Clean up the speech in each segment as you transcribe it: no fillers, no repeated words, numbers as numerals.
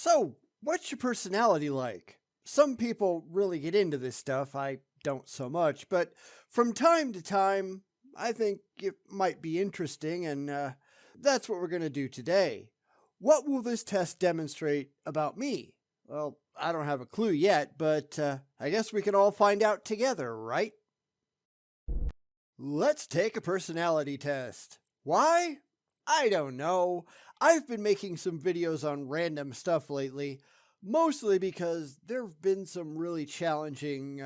So, what's your personality like? Some people really get into this stuff. I don't so much, but from time to time, I think it might be interesting, and that's what we're going to do today. What will this test demonstrate about me? Well, I don't have a clue yet, but I guess we can all find out together, right? Let's take a personality test. Why? I don't know. I've been making some videos on random stuff lately, mostly because there have been some really challenging,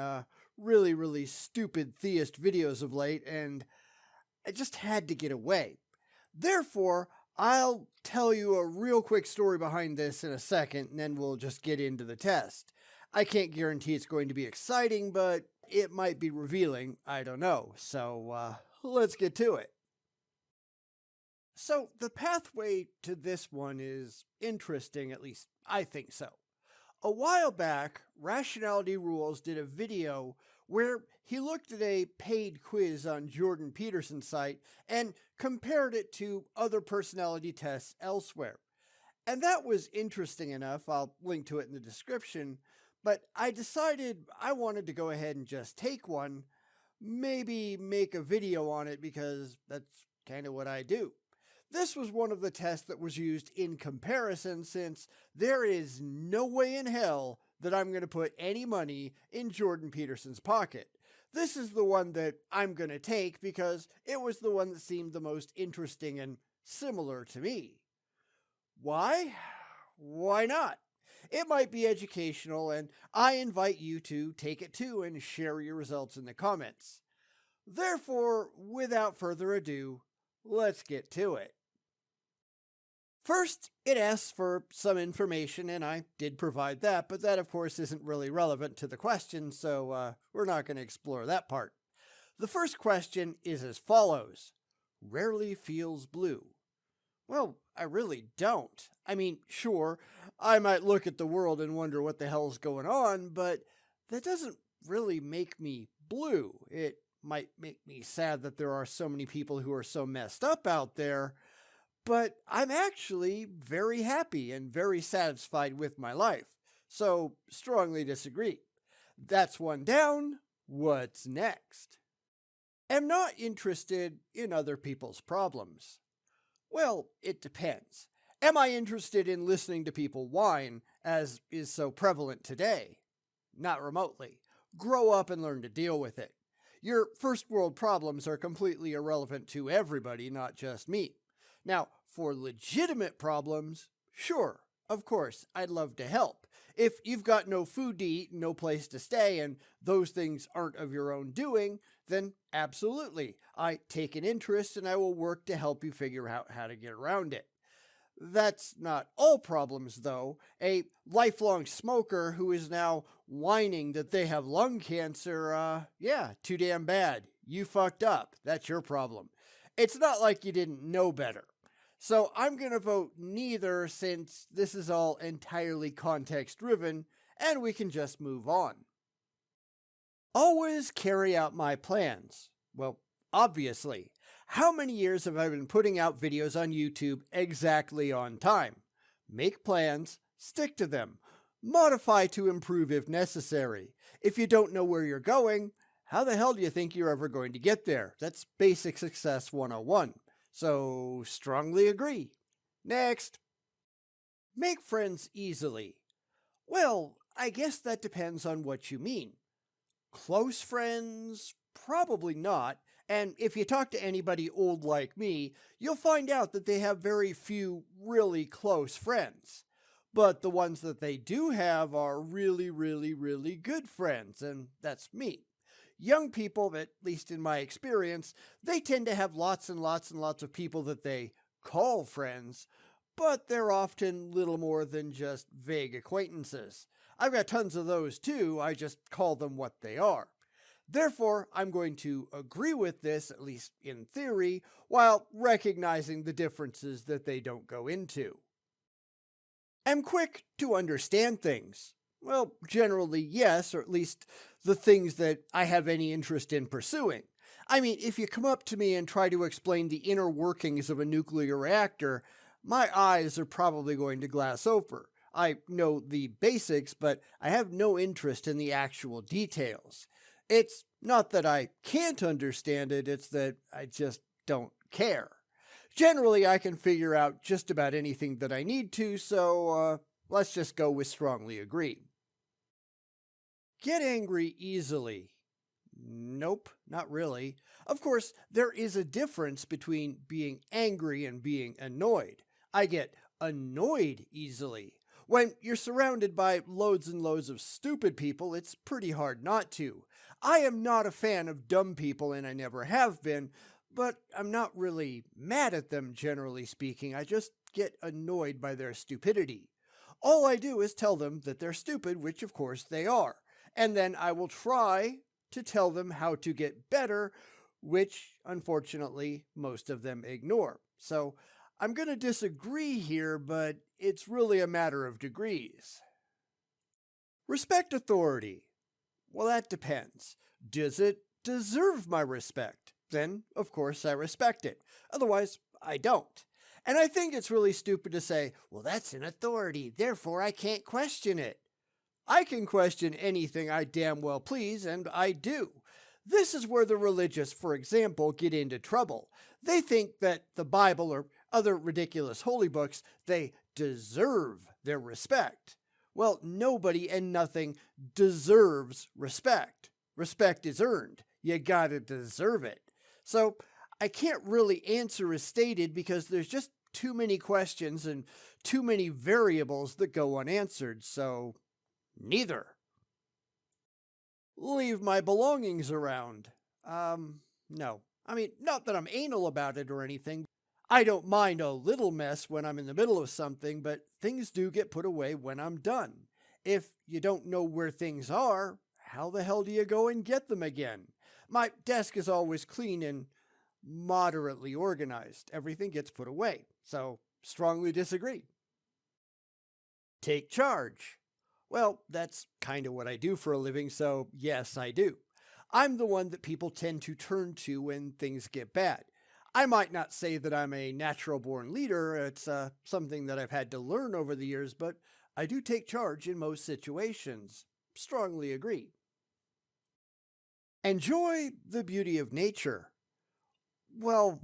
really stupid theist videos of late, and I just had to get away. Therefore, I'll tell you a real quick story behind this in a second, and then we'll just get into the test. I can't guarantee it's going to be exciting, but it might be revealing. I don't know. So let's get to it. So, the pathway to this one is interesting, at least I think so. A while back, Rationality Rules did a video where he looked at a paid quiz on Jordan Peterson's site and compared it to other personality tests elsewhere. And that was interesting enough. I'll link to it in the description. But I decided I wanted to go ahead and just take one, maybe make a video on it because that's kind of what I do. This was one of the tests that was used in comparison, since there is no way in hell that I'm going to put any money in Jordan Peterson's pocket. This is the one that I'm going to take because it was the one that seemed the most interesting and similar to me. Why? Why not? It might be educational, and I invite you to take it too and share your results in the comments. Therefore, without further ado, let's get to it. First, it asks for some information, and I did provide that, but that, of course, isn't really relevant to the question, so we're not going to explore that part. The first question is as follows. Rarely feels blue. Well, I really don't. I mean, sure, I might look at the world and wonder what the hell's going on, but that doesn't really make me blue. It might make me sad that there are so many people who are so messed up out there, but I'm actually very happy and very satisfied with my life. So, strongly disagree. That's one down. What's next? Am not interested in other people's problems. Well, it depends. Am I interested in listening to people whine, as is so prevalent today? Not remotely. Grow up and learn to deal with it. Your first world problems are completely irrelevant to everybody, not just me. Now, for legitimate problems, sure, of course, I'd love to help. If you've got no food to eat, no place to stay, and those things aren't of your own doing, then absolutely, I take an interest and I will work to help you figure out how to get around it. That's not all problems, though. A lifelong smoker who is now whining that they have lung cancer, yeah, too damn bad. You fucked up. That's your problem. It's not like you didn't know better. So I'm going to vote neither, since this is all entirely context driven and we can just move on. Always carry out my plans. Well, obviously. How many years have I been putting out videos on YouTube exactly on time? Make plans, stick to them, modify to improve if necessary. If you don't know where you're going, how the hell do you think you're ever going to get there? That's basic success 101. So, strongly agree. Next. Make friends easily. Well, I guess that depends on what you mean. Close friends? Probably not. And if you talk to anybody old like me, you'll find out that they have very few really close friends. But the ones that they do have are really good friends, and that's me. Young people, at least in my experience, they tend to have lots and lots of people that they call friends, but they're often little more than just vague acquaintances. I've got tons of those too, I just call them what they are. Therefore, I'm going to agree with this, at least in theory, while recognizing the differences that they don't go into. Am quick to understand things. Well, generally, yes, or at least the things that I have any interest in pursuing. I mean, if you come up to me and try to explain the inner workings of a nuclear reactor, my eyes are probably going to glass over. I know the basics, but I have no interest in the actual details. It's not that I can't understand it, it's that I just don't care. Generally, I can figure out just about anything that I need to, so let's just go with strongly agree. Get angry easily. Nope, not really. Of course, there is a difference between being angry and being annoyed. I get annoyed easily. When you're surrounded by loads and loads of stupid people, it's pretty hard not to. I am not a fan of dumb people, and I never have been, but I'm not really mad at them, generally speaking. I just get annoyed by their stupidity. All I do is tell them that they're stupid, which of course they are, and then I will try to tell them how to get better, which unfortunately most of them ignore. So I'm going to disagree here, but it's really a matter of degrees. Respect authority. Well, that depends. Does it deserve my respect? Then, of course, I respect it. Otherwise, I don't. And I think it's really stupid to say, well, that's an authority, therefore I can't question it. I can question anything I damn well please, and I do. This is where the religious, for example, get into trouble. They think that the Bible or other ridiculous holy books, they deserve their respect. Well, nobody and nothing deserves respect. Respect is earned. You gotta deserve it. So I can't really answer as stated because there's just too many questions and too many variables that go unanswered, so neither. Leave my belongings around. No. I mean, not that I'm anal about it or anything. I don't mind a little mess when I'm in the middle of something, but things do get put away when I'm done. If you don't know where things are, how the hell do you go and get them again? My desk is always clean and moderately organized. Everything gets put away. So, strongly disagree. Take charge. Well, that's kind of what I do for a living, so yes, I do. I'm the one that people tend to turn to when things get bad. I might not say that I'm a natural born leader, it's something that I've had to learn over the years, but I do take charge in most situations. Strongly agree. Enjoy the beauty of nature. Well,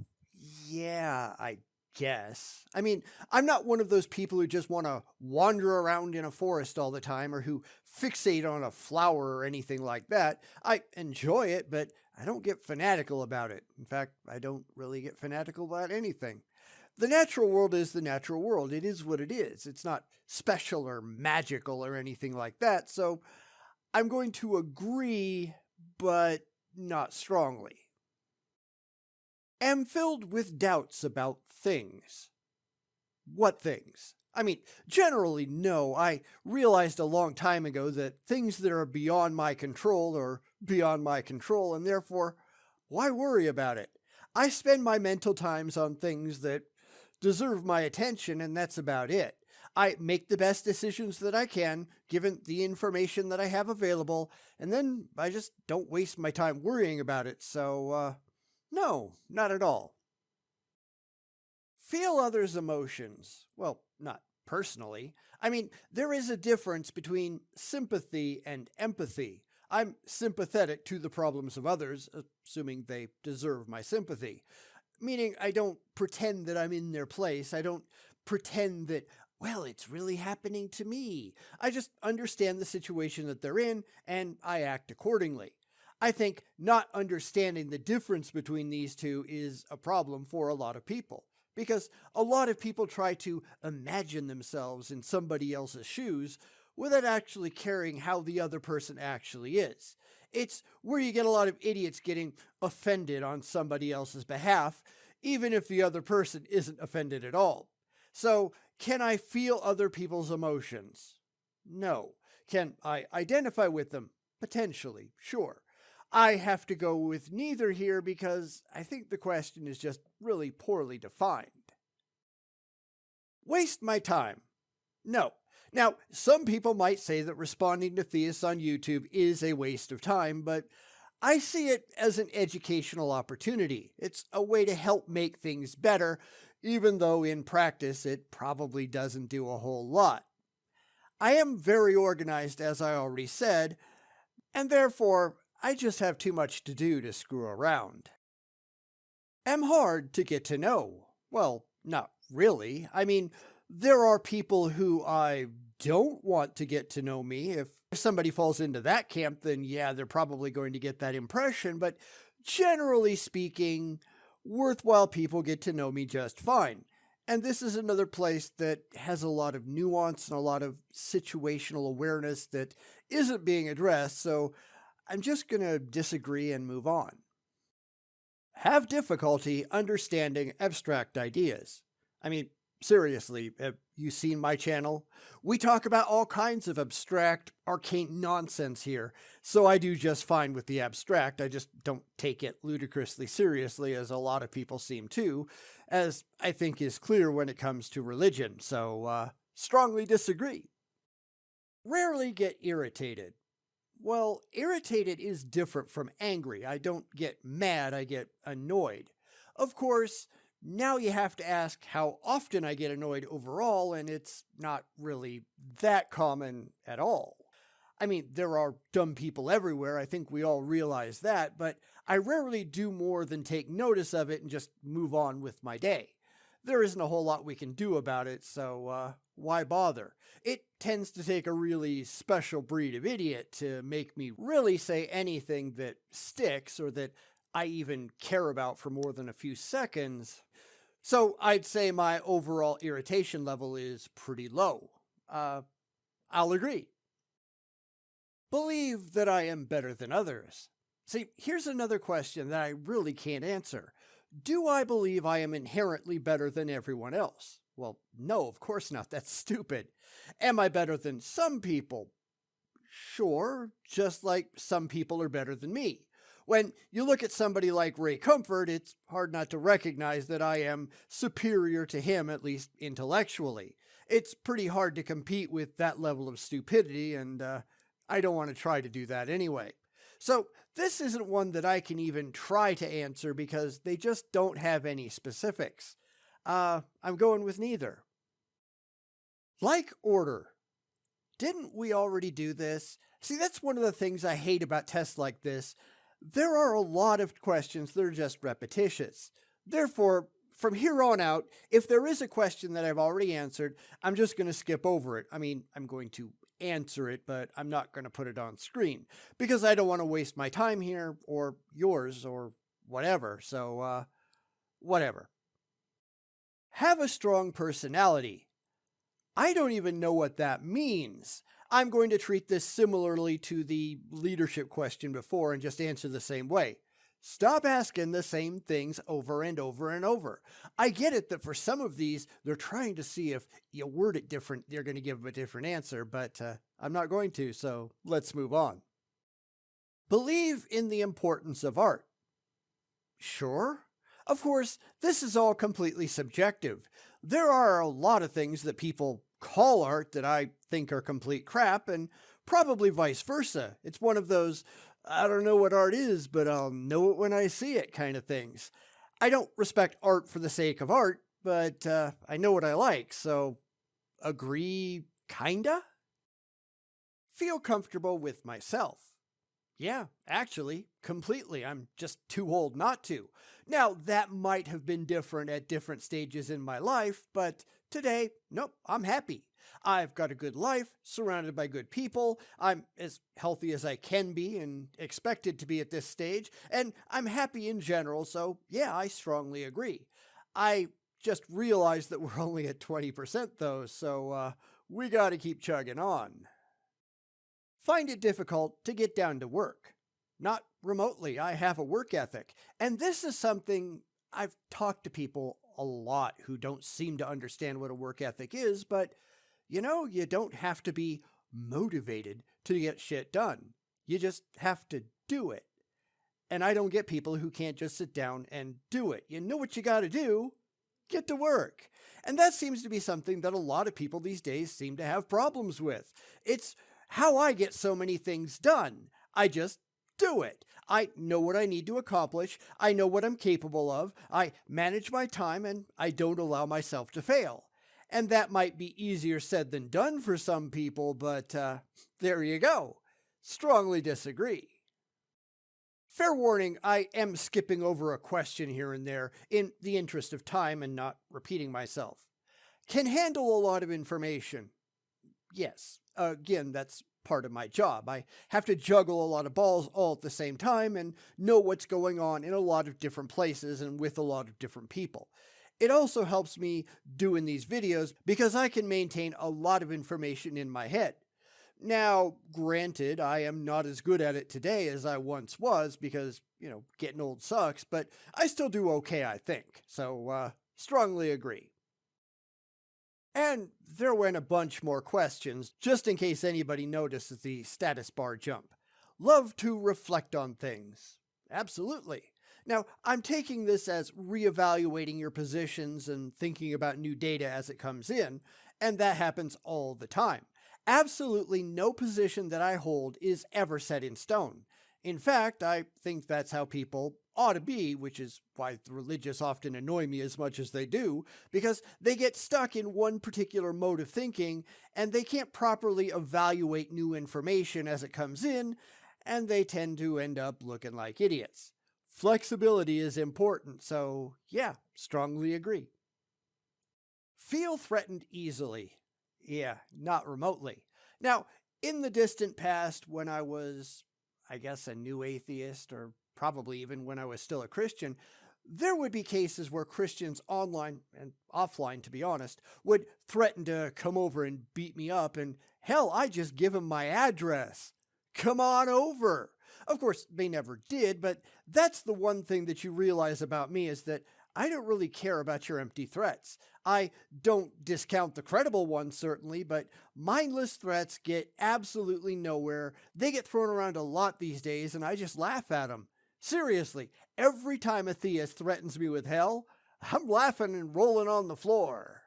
yeah, I guess. I mean, I'm not one of those people who just want to wander around in a forest all the time or who fixate on a flower or anything like that. I enjoy it, but I don't get fanatical about it. In fact, I don't really get fanatical about anything. The natural world is the natural world. It is what it is. It's not special or magical or anything like that. So I'm going to agree, but not strongly. Am filled with doubts about things. What things? I mean, generally, no. I realized a long time ago that things that are beyond my control are beyond my control, and therefore, why worry about it? I spend my mental times on things that deserve my attention, and that's about it. I make the best decisions that I can, given the information that I have available, and then I just don't waste my time worrying about it, so, no, not at all. Feel others' emotions. Well, not personally. I mean, there is a difference between sympathy and empathy. I'm sympathetic to the problems of others, assuming they deserve my sympathy. Meaning, I don't pretend that I'm in their place. I don't pretend that, well, it's really happening to me. I just understand the situation that they're in and I act accordingly. I think not understanding the difference between these two is a problem for a lot of people because a lot of people try to imagine themselves in somebody else's shoes without actually caring how the other person actually is. It's where you get a lot of idiots getting offended on somebody else's behalf, even if the other person isn't offended at all. So, can I feel other people's emotions? No. Can I identify with them? Potentially, sure. I have to go with neither here because I think the question is just really poorly defined. Waste my time? No. Now, some people might say that responding to theists on YouTube is a waste of time, but I see it as an educational opportunity. It's a way to help make things better, even though in practice it probably doesn't do a whole lot. I am very organized, as I already said, and therefore I just have too much to do to screw around. Am hard to get to know. Well, not really. I mean, there are people who I don't want to get to know me. If somebody falls into that camp, then yeah, they're probably going to get that impression. But generally speaking, worthwhile people get to know me just fine. And this is another place that has a lot of nuance and a lot of situational awareness that isn't being addressed. So I'm just going to disagree and move on. Have difficulty understanding abstract ideas. I mean, seriously, have you seen my channel? We talk about all kinds of abstract, arcane nonsense here, so I do just fine with the abstract. I just don't take it ludicrously seriously, as a lot of people seem to, as I think is clear when it comes to religion, so strongly disagree. Rarely get irritated. Well, irritated is different from angry. I don't get mad, I get annoyed. Of course, now you have to ask how often I get annoyed overall, and it's not really that common at all. I mean, there are dumb people everywhere, I think we all realize that, but I rarely do more than take notice of it and just move on with my day. There isn't a whole lot we can do about it, so why bother? It tends to take a really special breed of idiot to make me really say anything that sticks or that I even care about for more than a few seconds. So I'd say my overall irritation level is pretty low. I'll agree. Believe that I am better than others. See, here's another question that I really can't answer. Do I believe I am inherently better than everyone else? Well, no, of course not. That's stupid. Am I better than some people? Sure, just like some people are better than me. When you look at somebody like Ray Comfort, it's hard not to recognize that I am superior to him, at least intellectually. It's pretty hard to compete with that level of stupidity, and I don't want to try to do that anyway. So this isn't one that I can even try to answer because they just don't have any specifics. I'm going with neither. Like order. Didn't we already do this? See, that's one of the things I hate about tests like this. There are a lot of questions that are just repetitious. Therefore, from here on out, if there is a question that I've already answered, I'm just going to skip over it. I mean, I'm going to answer it, but I'm not going to put it on screen because I don't want to waste my time here or yours or whatever. So, whatever. Have a strong personality. I don't even know what that means. I'm going to treat this similarly to the leadership question before and just answer the same way. Stop asking the same things over and over and over. I get it that for some of these, they're trying to see if you word it different, they're going to give a different answer, but I'm not going to, so let's move on. Believe in the importance of art. Sure. Of course, this is all completely subjective. There are a lot of things that people call art that I think are complete crap, and probably vice versa. It's one of those, I don't know what art is, but I'll know it when I see it kind of things. I don't respect art for the sake of art, but I know what I like, so agree, kinda? Feel comfortable with myself. Yeah, actually, completely. I'm just too old not to. Now, that might have been different at different stages in my life, but today, nope, I'm happy. I've got a good life, surrounded by good people. I'm as healthy as I can be and expected to be at this stage, and I'm happy in general, so yeah, I strongly agree. I just realized that we're only at 20% though, so we gotta keep chugging on. Find it difficult to get down to work. Not remotely. I have a work ethic. And this is something I've talked to people a lot who don't seem to understand what a work ethic is, but you know, you don't have to be motivated to get shit done. You just have to do it. And I don't get people who can't just sit down and do it. You know what you got to do? Get to work. And that seems to be something that a lot of people these days seem to have problems with. It's how I get so many things done. I just do it. I know what I need to accomplish. I know what I'm capable of. I manage my time and I don't allow myself to fail. And that might be easier said than done for some people, but there you go. Strongly disagree. Fair warning, I am skipping over a question here and there in the interest of time and not repeating myself. Can handle a lot of information. Yes, again, that's part of my job. I have to juggle a lot of balls all at the same time and know what's going on in a lot of different places and with a lot of different people. It also helps me doing these videos because I can maintain a lot of information in my head. Now, granted, I am not as good at it today as I once was because, getting old sucks, but I still do okay, I think. So, strongly agree. And there went a bunch more questions, just in case anybody notices the status bar jump. Love to reflect on things. Absolutely. Now, I'm taking this as reevaluating your positions and thinking about new data as it comes in, and that happens all the time. Absolutely no position that I hold is ever set in stone. In fact, I think that's how people ought to be, which is why the religious often annoy me as much as they do, because they get stuck in one particular mode of thinking and they can't properly evaluate new information as it comes in, and they tend to end up looking like idiots. Flexibility is important, so yeah, strongly agree. Feel threatened easily. Yeah, not remotely. Now, in the distant past, when I was, I guess, a new atheist, or probably even when I was still a Christian, there would be cases where Christians online and offline, to be honest, would threaten to come over and beat me up, and hell, I just give them my address. Come on over. Of course, they never did, but that's the one thing that you realize about me is that I don't really care about your empty threats. I don't discount the credible ones, certainly, but mindless threats get absolutely nowhere. They get thrown around a lot these days, and I just laugh at them. Seriously, every time a theist threatens me with hell, I'm laughing and rolling on the floor.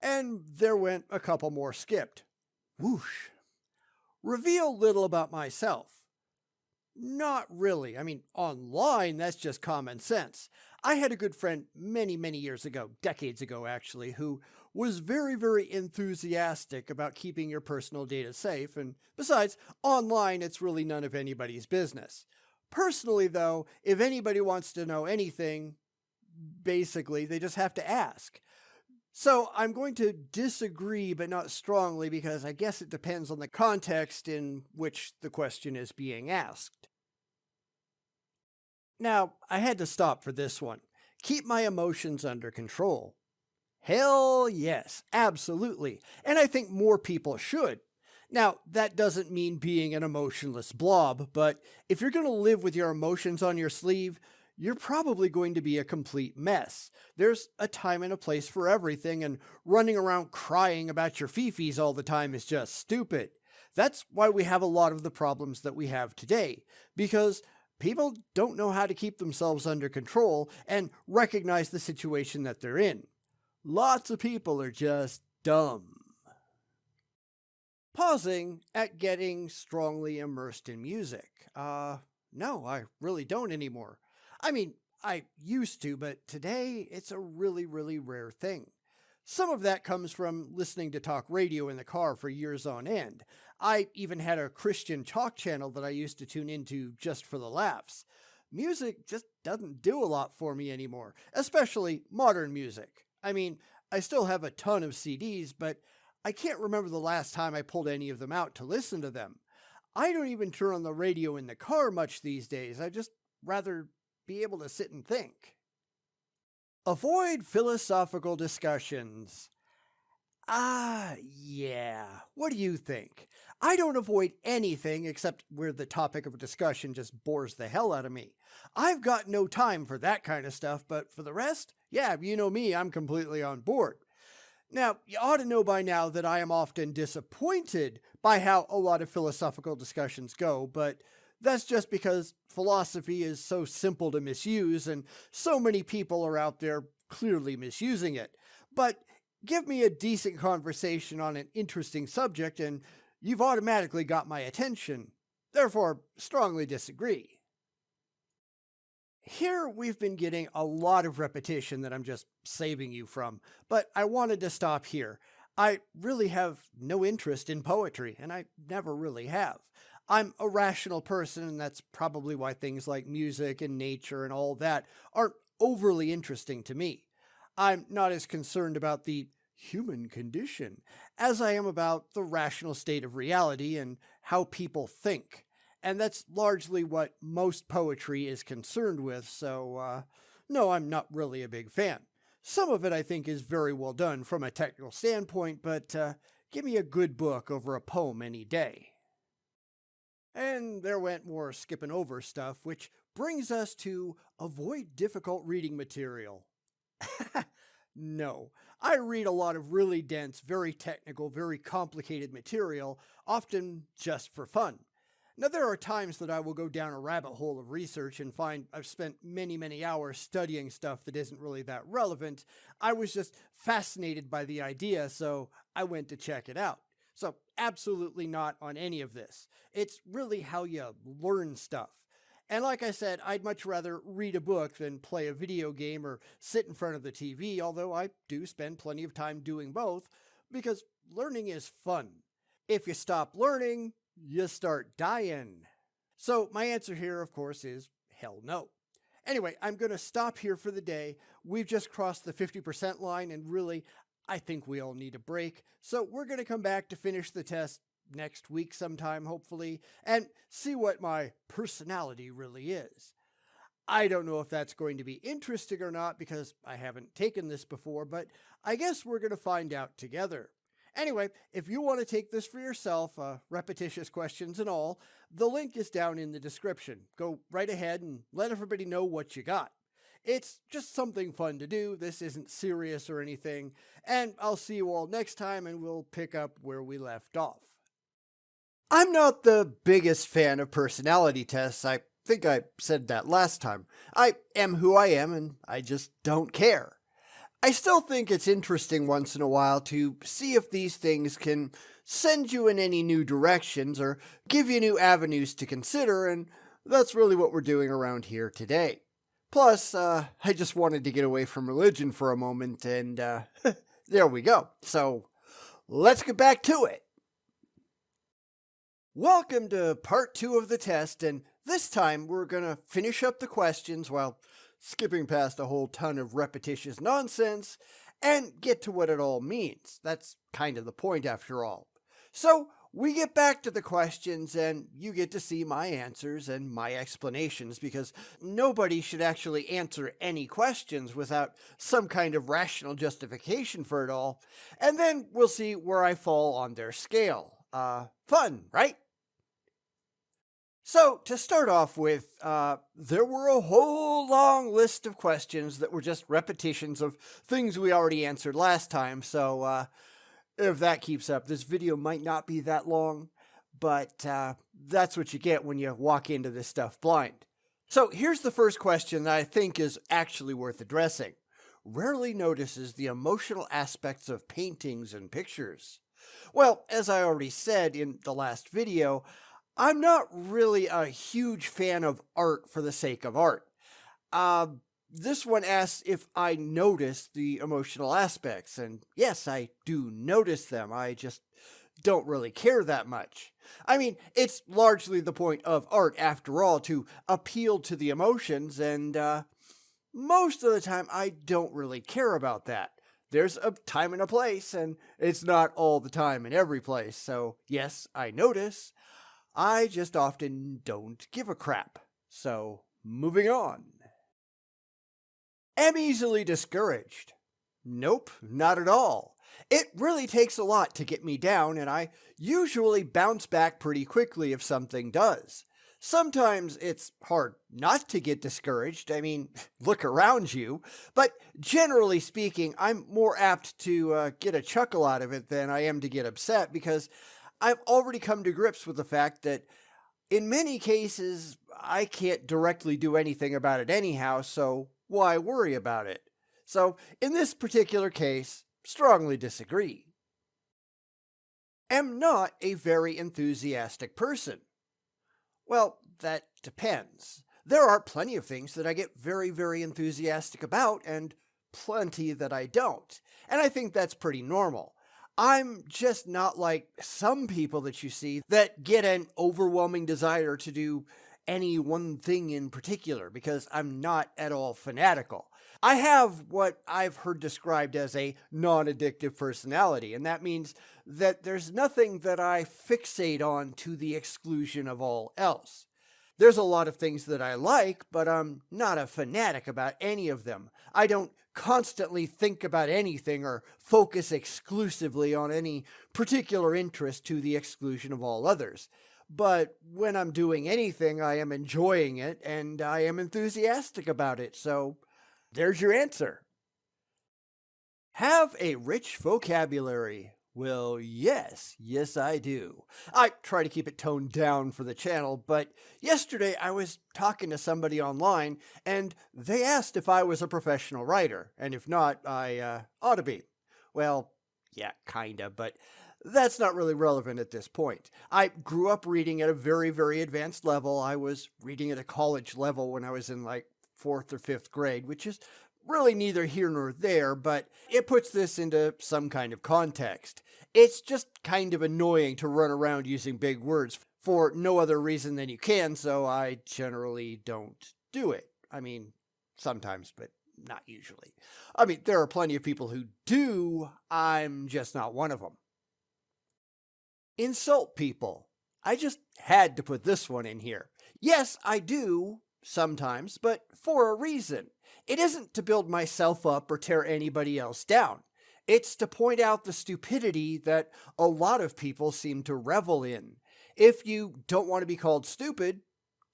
And there went a couple more skipped. Whoosh. Reveal little about myself. Not really. I mean, online, that's just common sense. I had a good friend many, many years ago, decades ago actually, who was very, very enthusiastic about keeping your personal data safe. And besides, online, it's really none of anybody's business. Personally, though, if anybody wants to know anything, basically, they just have to ask. So I'm going to disagree, but not strongly, because I guess it depends on the context in which the question is being asked. Now, I had to stop for this one. Keep my emotions under control. Hell yes, absolutely. And I think more people should. Now, that doesn't mean being an emotionless blob, but if you're going to live with your emotions on your sleeve, you're probably going to be a complete mess. There's a time and a place for everything, and running around crying about your fifis all the time is just stupid. That's why we have a lot of the problems that we have today, because people don't know how to keep themselves under control and recognize the situation that they're in. Lots of people are just dumb. Pausing at getting strongly immersed in music. No, I really don't anymore. I mean, I used to, but today it's a really, really rare thing. Some of that comes from listening to talk radio in the car for years on end. I even had a Christian talk channel that I used to tune into just for the laughs. Music just doesn't do a lot for me anymore, especially modern music. I mean, I still have a ton of CDs, but I can't remember the last time I pulled any of them out to listen to them. I don't even turn on the radio in the car much these days. I just rather be able to sit and think. Avoid philosophical discussions. Yeah. What do you think? I don't avoid anything except where the topic of a discussion just bores the hell out of me. I've got no time for that kind of stuff, but for the rest, yeah, you know me, I'm completely on board. Now, you ought to know by now that I am often disappointed by how a lot of philosophical discussions go, but that's just because philosophy is so simple to misuse and so many people are out there clearly misusing it. But give me a decent conversation on an interesting subject and you've automatically got my attention. Therefore, strongly disagree. Here we've been getting a lot of repetition that I'm just saving you from, but I wanted to stop here. I really have no interest in poetry, and I never really have. I'm a rational person, and that's probably why things like music and nature and all that aren't overly interesting to me. I'm not as concerned about the human condition as I am about the rational state of reality and how people think. And that's largely what most poetry is concerned with, so no, I'm not really a big fan. Some of it I think is very well done from a technical standpoint, but give me a good book over a poem any day. And there went more skipping over stuff, which brings us to avoid difficult reading material. No, I read a lot of really dense, very technical, very complicated material, often just for fun. Now, there are times that I will go down a rabbit hole of research and find I've spent many, many hours studying stuff that isn't really that relevant. I was just fascinated by the idea, so I went to check it out. So, absolutely not on any of this. It's really how you learn stuff. And like I said, I'd much rather read a book than play a video game or sit in front of the TV, although I do spend plenty of time doing both, because learning is fun. If you stop learning, you start dying. So my answer here, of course, is hell no. Anyway, I'm going to stop here for the day. We've just crossed the 50% line, and really, I think we all need a break. So we're going to come back to finish the test next week sometime, hopefully, and see what my personality really is. I don't know if that's going to be interesting or not because I haven't taken this before, but I guess we're going to find out together. Anyway, if you want to take this for yourself, repetitious questions and all, the link is down in the description. Go right ahead and let everybody know what you got. It's just something fun to do. This isn't serious or anything. And I'll see you all next time, and we'll pick up where we left off. I'm not the biggest fan of personality tests. I think I said that last time. I am who I am, and I just don't care. I still think it's interesting once in a while to see if these things can send you in any new directions or give you new avenues to consider, and that's really what we're doing around here today. Plus, I just wanted to get away from religion for a moment, and there we go. So, let's get back to it. Welcome to part 2 of the test, and this time we're going to finish up the questions while skipping past a whole ton of repetitious nonsense and get to what it all means. That's kind of the point after all. So we get back to the questions, and you get to see my answers and my explanations, because nobody should actually answer any questions without some kind of rational justification for it all, and then we'll see where I fall on their scale. Fun, right? So, to start off with, there were a whole long list of questions that were just repetitions of things we already answered last time, so if that keeps up, this video might not be that long, but that's what you get when you walk into this stuff blind. So, here's the first question that I think is actually worth addressing. Rarely notices the emotional aspects of paintings and pictures. Well, as I already said in the last video, I'm not really a huge fan of art for the sake of art. This one asks if I notice the emotional aspects, and yes, I do notice them. I just don't really care that much. I mean, it's largely the point of art, after all, to appeal to the emotions, and most of the time I don't really care about that. There's a time and a place, and it's not all the time in every place, so yes, I notice. I just often don't give a crap. So, moving on. Am easily discouraged? Nope, not at all. It really takes a lot to get me down, and I usually bounce back pretty quickly if something does. Sometimes it's hard not to get discouraged. I mean, look around you. But generally speaking, I'm more apt to get a chuckle out of it than I am to get upset, because I've already come to grips with the fact that in many cases, I can't directly do anything about it anyhow, so why worry about it? So, in this particular case, strongly disagree. Am not a very enthusiastic person. Well, that depends. There are plenty of things that I get very, very enthusiastic about and plenty that I don't. And I think that's pretty normal. I'm just not like some people that you see that get an overwhelming desire to do any one thing in particular because I'm not at all fanatical. I have what I've heard described as a non addictive personality, and that means that there's nothing that I fixate on to the exclusion of all else. There's a lot of things that I like, but I'm not a fanatic about any of them. I don't constantly think about anything or focus exclusively on any particular interest to the exclusion of all others. But when I'm doing anything, I am enjoying it and I am enthusiastic about it. So there's your answer. Have a rich vocabulary. Well, yes, I do. I try to keep it toned down for the channel, but yesterday I was talking to somebody online and they asked if I was a professional writer, and if not, I ought to be. Well, yeah, kinda, but that's not really relevant at this point. I grew up reading at a very, very advanced level. I was reading at a college level when I was in like fourth or fifth grade, which is really neither here nor there, but it puts this into some kind of context. It's just kind of annoying to run around using big words for no other reason than you can, so I generally don't do it. I mean, sometimes, but not usually. I mean, there are plenty of people who do. I'm just not one of them. Insult people. I just had to put this one in here. Yes, I do sometimes, but for a reason. It isn't to build myself up or tear anybody else down. It's to point out the stupidity that a lot of people seem to revel in. If you don't want to be called stupid,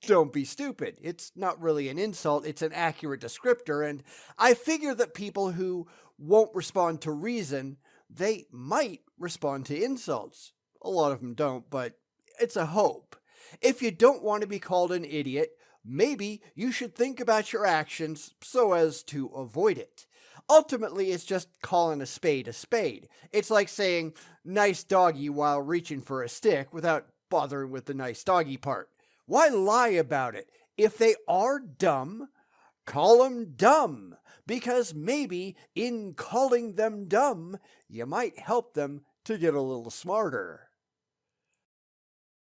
don't be stupid. It's not really an insult, it's an accurate descriptor, and I figure that people who won't respond to reason, they might respond to insults. A lot of them don't, but it's a hope. If you don't want to be called an idiot, maybe you should think about your actions so as to avoid it. Ultimately, it's just calling a spade a spade. It's like saying nice doggy while reaching for a stick without bothering with the nice doggy part. Why lie about it? If they are dumb, call them dumb, because maybe in calling them dumb, you might help them to get a little smarter.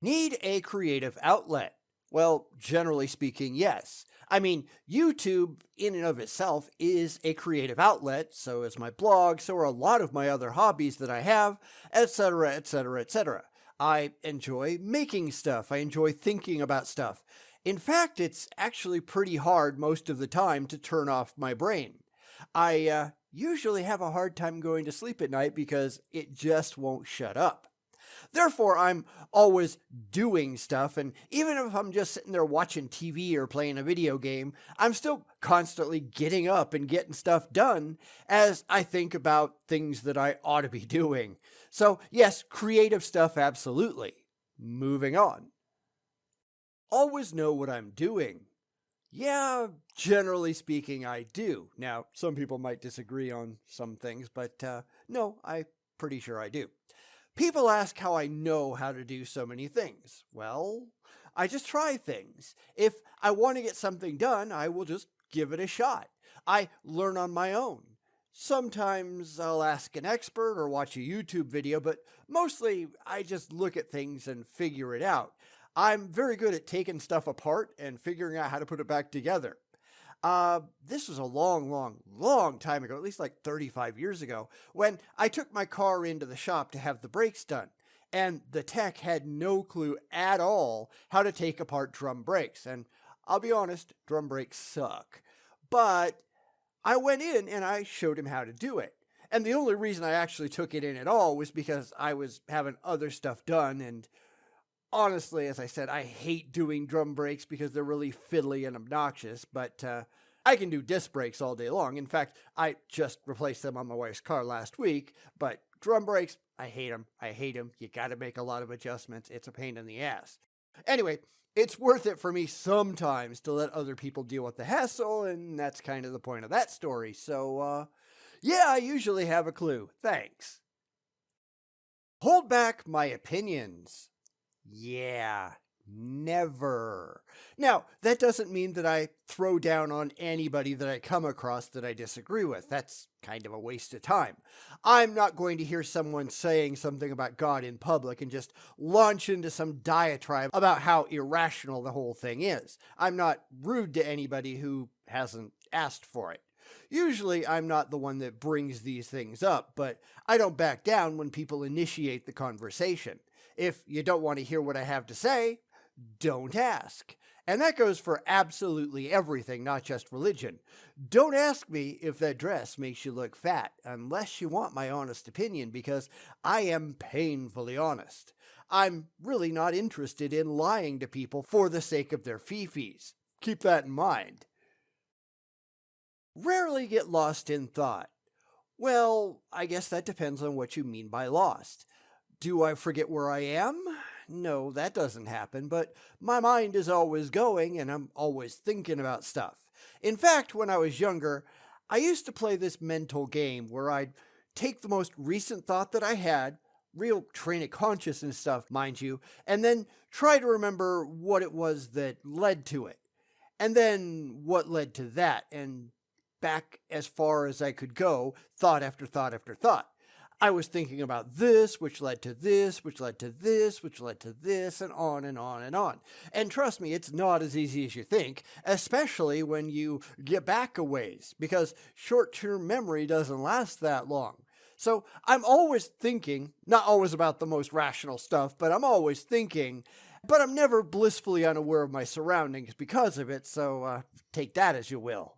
Need a creative outlet? Well, generally speaking, yes. I mean, YouTube in and of itself is a creative outlet, so is my blog, so are a lot of my other hobbies that I have, etc., etc., etc. I enjoy making stuff. I enjoy thinking about stuff. In fact, it's actually pretty hard most of the time to turn off my brain. I usually have a hard time going to sleep at night because it just won't shut up. Therefore, I'm always doing stuff, and even if I'm just sitting there watching TV or playing a video game, I'm still constantly getting up and getting stuff done as I think about things that I ought to be doing. So, yes, creative stuff, absolutely. Moving on. Always know what I'm doing. Yeah, generally speaking, I do. Now, some people might disagree on some things, but no, I'm pretty sure I do. People ask how I know how to do so many things. Well, I just try things. If I want to get something done, I will just give it a shot. I learn on my own. Sometimes I'll ask an expert or watch a YouTube video, but mostly I just look at things and figure it out. I'm very good at taking stuff apart and figuring out how to put it back together. This was a long time ago, at least like 35 years ago, when I took my car into the shop to have the brakes done. And the tech had no clue at all how to take apart drum brakes. And I'll be honest, drum brakes suck. But I went in and I showed him how to do it. And the only reason I actually took it in at all was because I was having other stuff done. And honestly, as I said, I hate doing drum brakes because they're really fiddly and obnoxious, but I can do disc brakes all day long. In fact, I just replaced them on my wife's car last week, but drum brakes, I hate them. I hate them. You got to make a lot of adjustments. It's a pain in the ass. Anyway, it's worth it for me sometimes to let other people deal with the hassle, and that's kind of the point of that story. So, yeah, I usually have a clue. Thanks. Hold back my opinions. Yeah, Never. Now, that doesn't mean that I throw down on anybody that I come across that I disagree with. That's kind of a waste of time. I'm not going to hear someone saying something about God in public and just launch into some diatribe about how irrational the whole thing is. I'm not rude to anybody who hasn't asked for it. Usually, I'm not the one that brings these things up, but I don't back down when people initiate the conversation. If you don't want to hear what I have to say, don't ask. And that goes for absolutely everything, not just religion. Don't ask me if that dress makes you look fat unless you want my honest opinion, because I am painfully honest. I'm really not interested in lying to people for the sake of their fee-fees. Keep that in mind. Rarely get lost in thought. Well, I guess that depends on what you mean by lost. Do I forget where I am? No, that doesn't happen, but my mind is always going and I'm always thinking about stuff. In fact, when I was younger, I used to play this mental game where I'd take the most recent thought that I had, real train of consciousness stuff, mind you, and then try to remember what it was that led to it. And then what led to that, and back as far as I could go, thought after thought after thought. I was thinking about this, which led to this, which led to this, which led to this, and on and on and on. And trust me, it's not as easy as you think, especially when you get back a ways, because short-term memory doesn't last that long. So I'm always thinking, not always about the most rational stuff, but I'm always thinking, but I'm never blissfully unaware of my surroundings because of it, so take that as you will.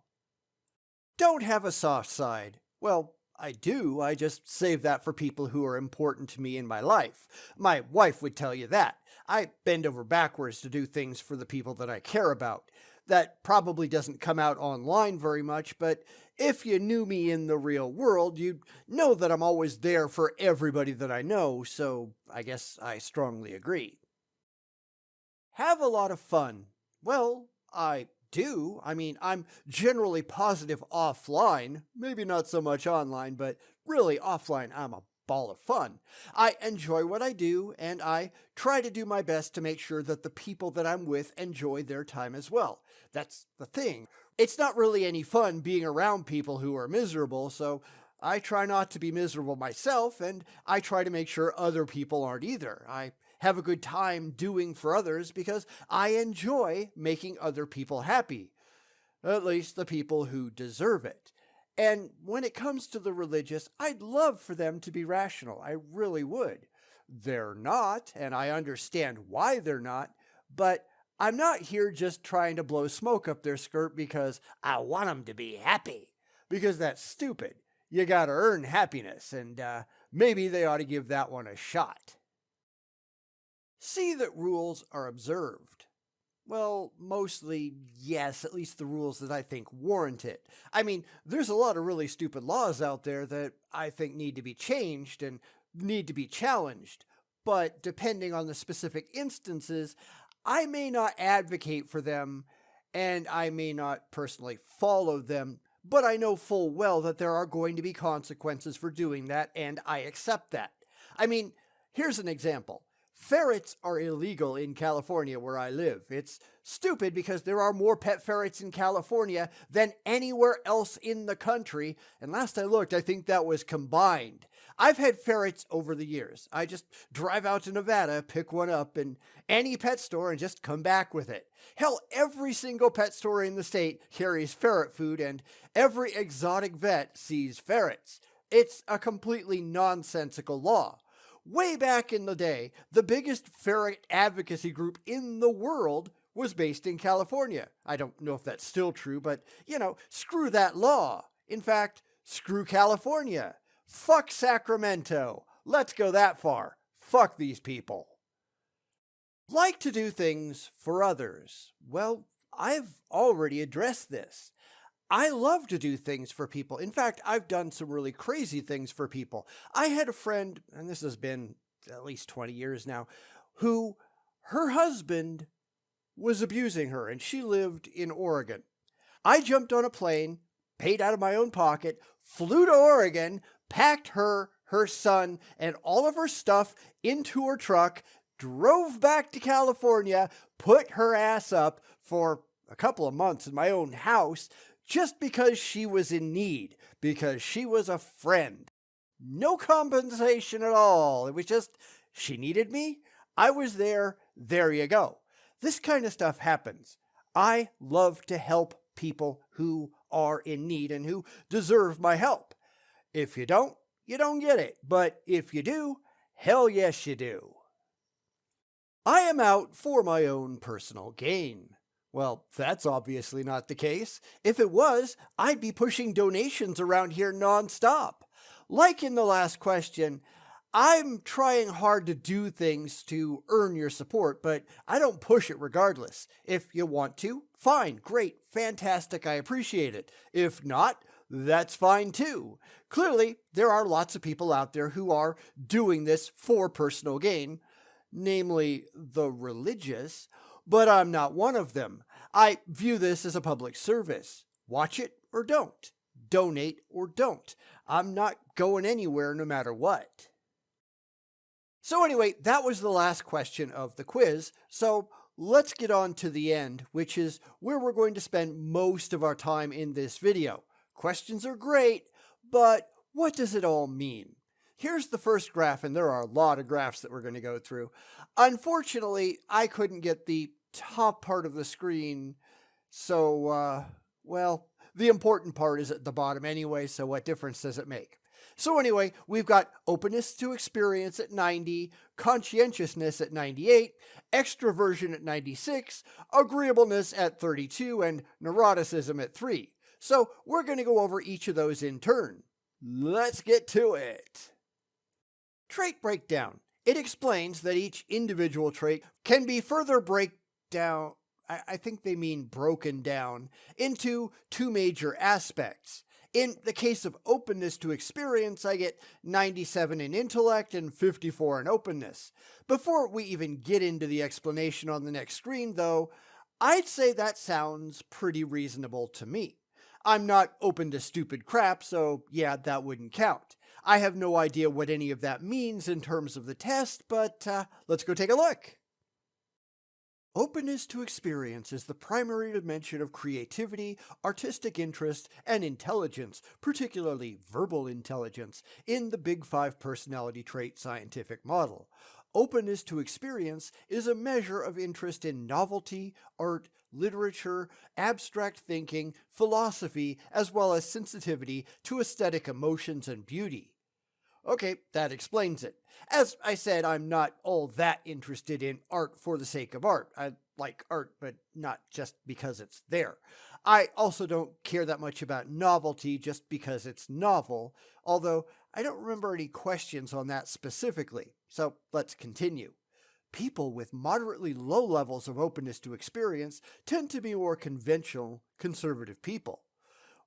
Don't have a soft side. Well, I do. I just save that for people who are important to me in my life. My wife would tell you that. I bend over backwards to do things for the people that I care about. That probably doesn't come out online very much, but if you knew me in the real world, you'd know that I'm always there for everybody that I know, so I guess I strongly agree. Have a lot of fun. Well, I do. I mean, I'm generally positive offline, maybe not so much online, but really offline, I'm a ball of fun. I enjoy what I do, and I try to do my best to make sure that the people that I'm with enjoy their time as well. That's the thing. It's not really any fun being around people who are miserable, so I try not to be miserable myself, and I try to make sure other people aren't either. I have a good time doing for others because I enjoy making other people happy, at least the people who deserve it. And when it comes to the religious, I'd love for them to be rational. I really would. They're not, and I understand why they're not, but I'm not here just trying to blow smoke up their skirt because I want them to be happy, because that's stupid. You gotta earn happiness, and maybe they ought to give that one a shot. See that rules are observed. Well, mostly, yes, at least the rules that I think warrant it. I mean, there's a lot of really stupid laws out there that I think need to be changed and need to be challenged. But depending on the specific instances, I may not advocate for them and I may not personally follow them, but I know full well that there are going to be consequences for doing that, and I accept that. I mean, here's an example. Ferrets are illegal in California where I live. It's stupid because there are more pet ferrets in California than anywhere else in the country. And last I looked, I think that was combined. I've had ferrets over the years. I just drive out to Nevada, pick one up in any pet store and just come back with it. Hell, every single pet store in the state carries ferret food and every exotic vet sees ferrets. It's a completely nonsensical law. Way back in the day, the biggest ferret advocacy group in the world was based in California. I don't know if that's still true, but, screw that law. In fact, screw California. Fuck Sacramento. Let's go that far. Fuck these people. Like to do things for others. Well, I've already addressed this. I love to do things for people. In fact, I've done some really crazy things for people. I had a friend, and this has been at least 20 years now, who her husband was abusing her, and she lived in Oregon. I jumped on a plane, paid out of my own pocket, flew to Oregon, packed her, her son, and all of her stuff into her truck, drove back to California, put her ass up for a couple of months in my own house just because she was in need, because she was a friend. No compensation at all. It was just, she needed me. I was there. There you go. This kind of stuff happens. I love to help people who are in need and who deserve my help. If you don't get it. But if you do, hell yes you do. I am out for my own personal gain. Well, that's obviously not the case. If it was, I'd be pushing donations around here nonstop. Like in the last question, I'm trying hard to do things to earn your support, but I don't push it regardless. If you want to, fine, great, fantastic, I appreciate it. If not, that's fine too. Clearly, there are lots of people out there who are doing this for personal gain, namely the religious, but I'm not one of them. I view this as a public service. Watch it or don't. Donate or don't. I'm not going anywhere no matter what. So anyway, that was the last question of the quiz. So let's get on to the end, which is where we're going to spend most of our time in this video. Questions are great, but what does it all mean? Here's the first graph, and there are a lot of graphs that we're going to go through. Unfortunately, I couldn't get the top part of the screen, so, well, the important part is at the bottom anyway, so what difference does it make? So anyway, we've got openness to experience at 90, conscientiousness at 98, extroversion at 96, agreeableness at 32, and neuroticism at 3. So we're going to go over each of those in turn. Let's get to it. Trait breakdown. It explains that each individual trait can be further I think they mean broken down, into two major aspects. In the case of openness to experience, I get 97 in intellect and 54 in openness. Before we even get into the explanation on the next screen, though, I'd say that sounds pretty reasonable to me. I'm not open to stupid crap, so yeah, that wouldn't count. I have no idea what any of that means in terms of the test, but let's go take a look. Openness to experience is the primary dimension of creativity, artistic interest, and intelligence, particularly verbal intelligence, in the Big Five personality trait scientific model. Openness to experience is a measure of interest in novelty, art, literature, abstract thinking, philosophy, as well as sensitivity to aesthetic emotions and beauty. Okay, that explains it. As I said, I'm not all that interested in art for the sake of art. I like art, but not just because it's there. I also don't care that much about novelty just because it's novel, although I don't remember any questions on that specifically. So let's continue. People with moderately low levels of openness to experience tend to be more conventional, conservative people.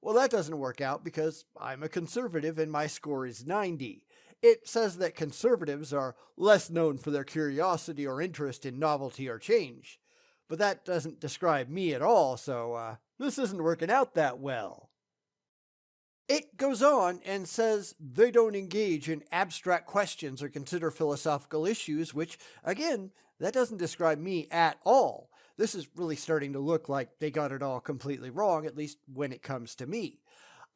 Well, that doesn't work out because I'm a conservative and my score is 90. It says that conservatives are less known for their curiosity or interest in novelty or change. But that doesn't describe me at all, so this isn't working out that well. It goes on and says they don't engage in abstract questions or consider philosophical issues, which, again, that doesn't describe me at all. This is really starting to look like they got it all completely wrong, at least when it comes to me.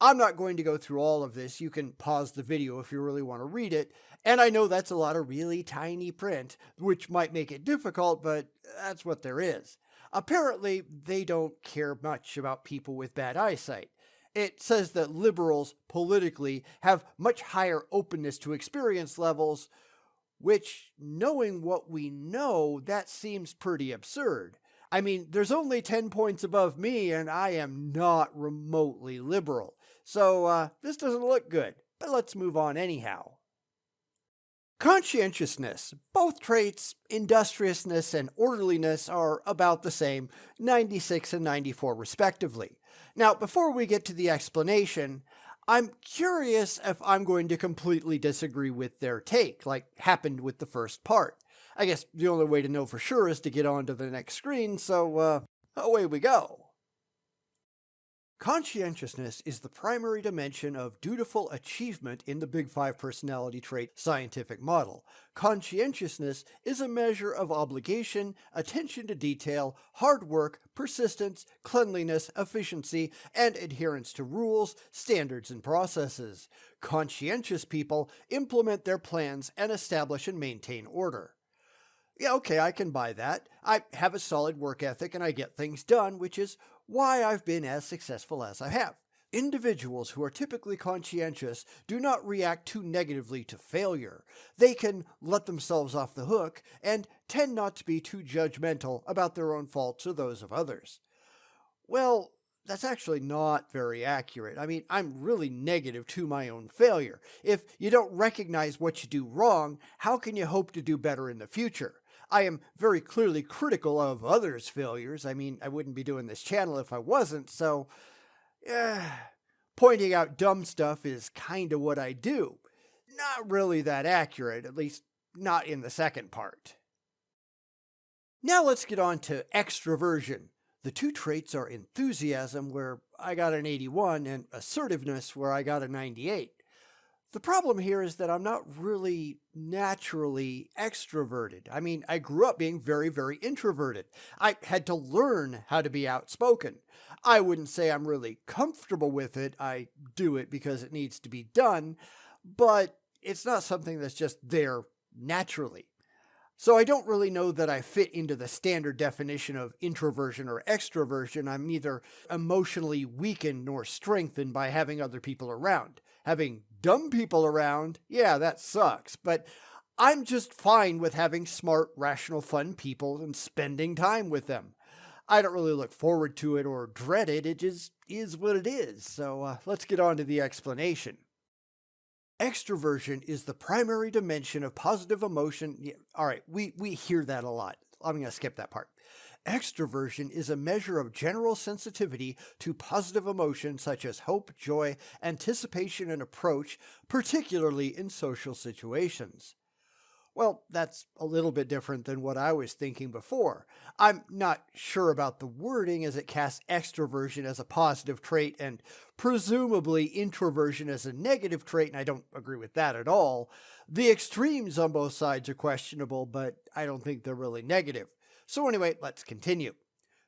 I'm not going to go through all of this. You can pause the video if you really want to read it. And I know that's a lot of really tiny print, which might make it difficult, but that's what there is. Apparently, they don't care much about people with bad eyesight. It says that liberals politically have much higher openness to experience levels, which, knowing what we know, that seems pretty absurd. I mean, there's only 10 points above me, and I am not remotely liberal. So this doesn't look good, but let's move on anyhow. Conscientiousness. Both traits, industriousness and orderliness, are about the same, 96 and 94 respectively. Now, before we get to the explanation, I'm curious if I'm going to completely disagree with their take, like happened with the first part. I guess the only way to know for sure is to get on to the next screen, so away we go. Conscientiousness is the primary dimension of dutiful achievement in the Big Five personality trait scientific model. Conscientiousness is a measure of obligation, attention to detail, hard work, persistence, cleanliness, efficiency, and adherence to rules, standards, and processes. Conscientious people implement their plans and establish and maintain order. Yeah, okay, I can buy that. I have a solid work ethic and I get things done, which is why I've been as successful as I have. Individuals who are typically conscientious do not react too negatively to failure. They can let themselves off the hook and tend not to be too judgmental about their own faults or those of others. Well, that's actually not very accurate. I mean, I'm really negative to my own failure. If you don't recognize what you do wrong, how can you hope to do better in the future? I am very clearly critical of others' failures. I mean, I wouldn't be doing this channel if I wasn't, so pointing out dumb stuff is kind of what I do. Not really that accurate, at least not in the second part. Now let's get on to extroversion. The two traits are enthusiasm, where I got an 81, and assertiveness, where I got a 98. The problem here is that I'm not really naturally extroverted. I mean, I grew up being very, very introverted. I had to learn how to be outspoken. I wouldn't say I'm really comfortable with it. I do it because it needs to be done, but it's not something that's just there naturally. So I don't really know that I fit into the standard definition of introversion or extroversion. I'm neither emotionally weakened nor strengthened by having other people around. Having dumb people around, yeah, that sucks, but I'm just fine with having smart, rational, fun people and spending time with them. I don't really look forward to it or dread it. It just is what it is. So let's get on to the explanation. Extroversion is the primary dimension of positive emotion. Yeah, all right, we hear that a lot. I'm going to skip that part. Extroversion is a measure of general sensitivity to positive emotions such as hope, joy, anticipation, and approach, particularly in social situations. Well, that's a little bit different than what I was thinking before. I'm not sure about the wording as it casts extroversion as a positive trait and presumably introversion as a negative trait, and I don't agree with that at all. The extremes on both sides are questionable, but I don't think they're really negative. So anyway, let's continue.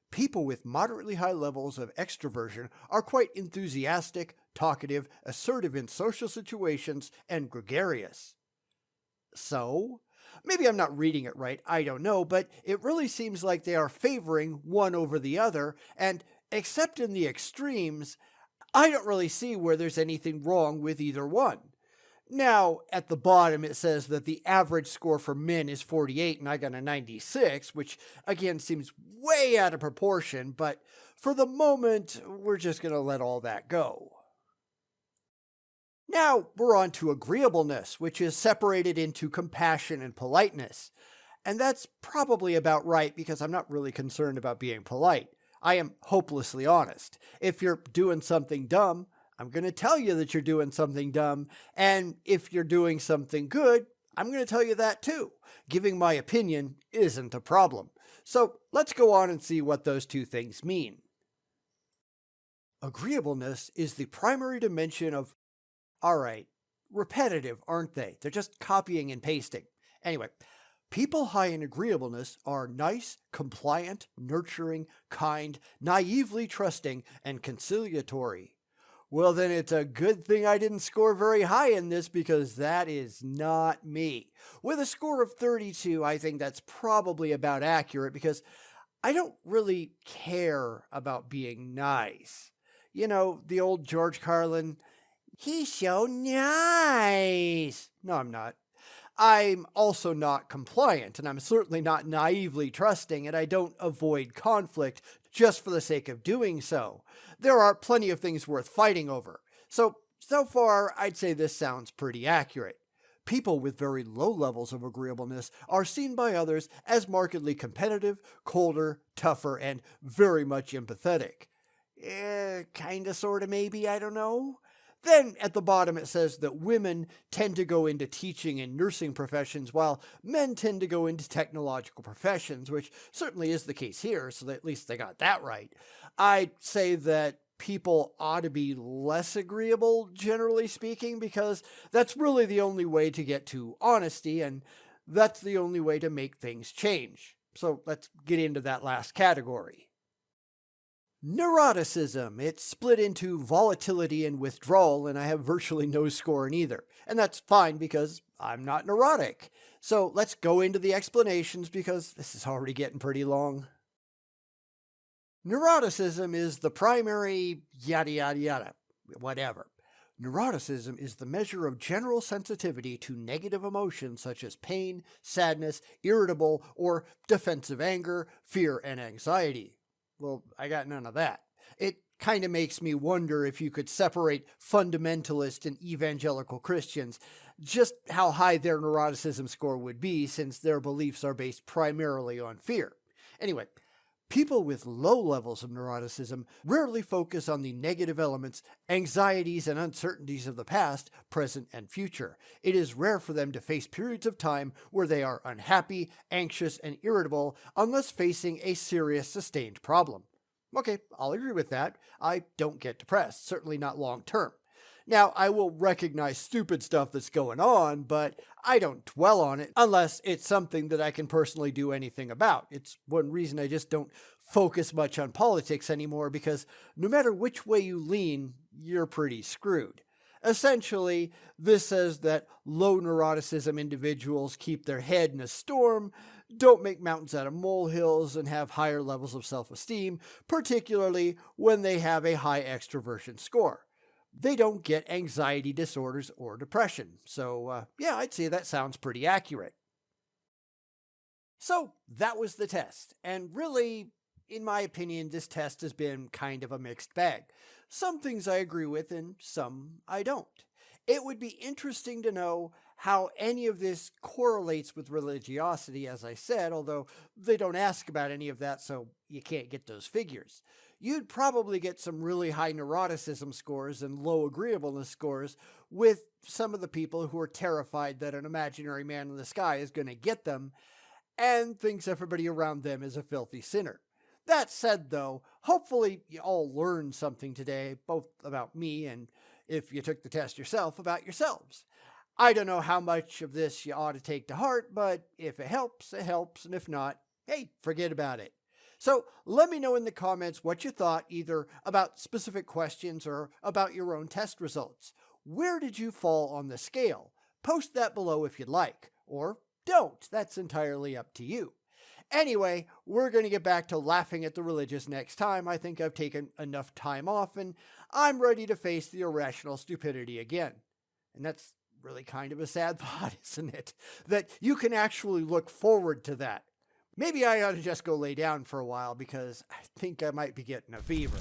People with moderately high levels of extroversion are quite enthusiastic, talkative, assertive in social situations, and gregarious. So, maybe I'm not reading it right, I don't know, but it really seems like they are favoring one over the other, and except in the extremes, I don't really see where there's anything wrong with either one. Now, at the bottom it says that the average score for men is 48 and I got a 96, which again seems way out of proportion, but for the moment, we're just going to let all that go. Now we're on to agreeableness, which is separated into compassion and politeness. And that's probably about right because I'm not really concerned about being polite. I am hopelessly honest. If you're doing something dumb, I'm going to tell you that you're doing something dumb. And if you're doing something good, I'm going to tell you that too. Giving my opinion isn't a problem. So let's go on and see what those two things mean. Agreeableness is the primary dimension of, all right, repetitive, aren't they? They're just copying and pasting. Anyway, people high in agreeableness are nice, compliant, nurturing, kind, naively trusting, and conciliatory. Well, then it's a good thing I didn't score very high in this because that is not me. With a score of 32, I think that's probably about accurate because I don't really care about being nice. You know, the old George Carlin, he's so nice. No, I'm not. I'm also not compliant, and I'm certainly not naively trusting, and I don't avoid conflict just for the sake of doing so. There are plenty of things worth fighting over. So far, I'd say this sounds pretty accurate. People with very low levels of agreeableness are seen by others as markedly competitive, colder, tougher, and very much empathetic. Kinda, sorta, maybe, I don't know. Then at the bottom it says that women tend to go into teaching and nursing professions while men tend to go into technological professions, which certainly is the case here, so that at least they got that right. I'd say that people ought to be less agreeable, generally speaking, because that's really the only way to get to honesty, and that's the only way to make things change. So let's get into that last category. Neuroticism. It's split into volatility and withdrawal, and I have virtually no score in either. And that's fine because I'm not neurotic. So let's go into the explanations because this is already getting pretty long. Neuroticism is the primary yada yada yada, whatever. Neuroticism is the measure of general sensitivity to negative emotions such as pain, sadness, irritable, or defensive anger, fear, and anxiety. Well, I got none of that. It kind of makes me wonder if you could separate fundamentalist and evangelical Christians, just how high their neuroticism score would be since their beliefs are based primarily on fear. Anyway, people with low levels of neuroticism rarely focus on the negative elements, anxieties, and uncertainties of the past, present, and future. It is rare for them to face periods of time where they are unhappy, anxious, and irritable unless facing a serious, sustained problem. Okay, I'll agree with that. I don't get depressed, certainly not long term. Now, I will recognize stupid stuff that's going on, but I don't dwell on it unless it's something that I can personally do anything about. It's one reason I just don't focus much on politics anymore, because no matter which way you lean, you're pretty screwed. Essentially, this says that low neuroticism individuals keep their head in a storm, don't make mountains out of molehills, and have higher levels of self-esteem, particularly when they have a high extroversion score. They don't get anxiety disorders or depression. So, yeah, I'd say that sounds pretty accurate. So, that was the test. And really, in my opinion, this test has been kind of a mixed bag. Some things I agree with and some I don't. It would be interesting to know how any of this correlates with religiosity, as I said, although they don't ask about any of that, so you can't get those figures. You'd probably get some really high neuroticism scores and low agreeableness scores with some of the people who are terrified that an imaginary man in the sky is going to get them and thinks everybody around them is a filthy sinner. That said, though, hopefully you all learned something today, both about me and, if you took the test yourself, about yourselves. I don't know how much of this you ought to take to heart, but if it helps, and if not, hey, forget about it. So let me know in the comments what you thought, either about specific questions or about your own test results. Where did you fall on the scale? Post that below if you'd like, or don't. That's entirely up to you. Anyway, we're going to get back to laughing at the religious next time. I think I've taken enough time off, and I'm ready to face the irrational stupidity again. And that's really kind of a sad thought, isn't it? That you can actually look forward to that. Maybe I ought to just go lay down for a while because I think I might be getting a fever.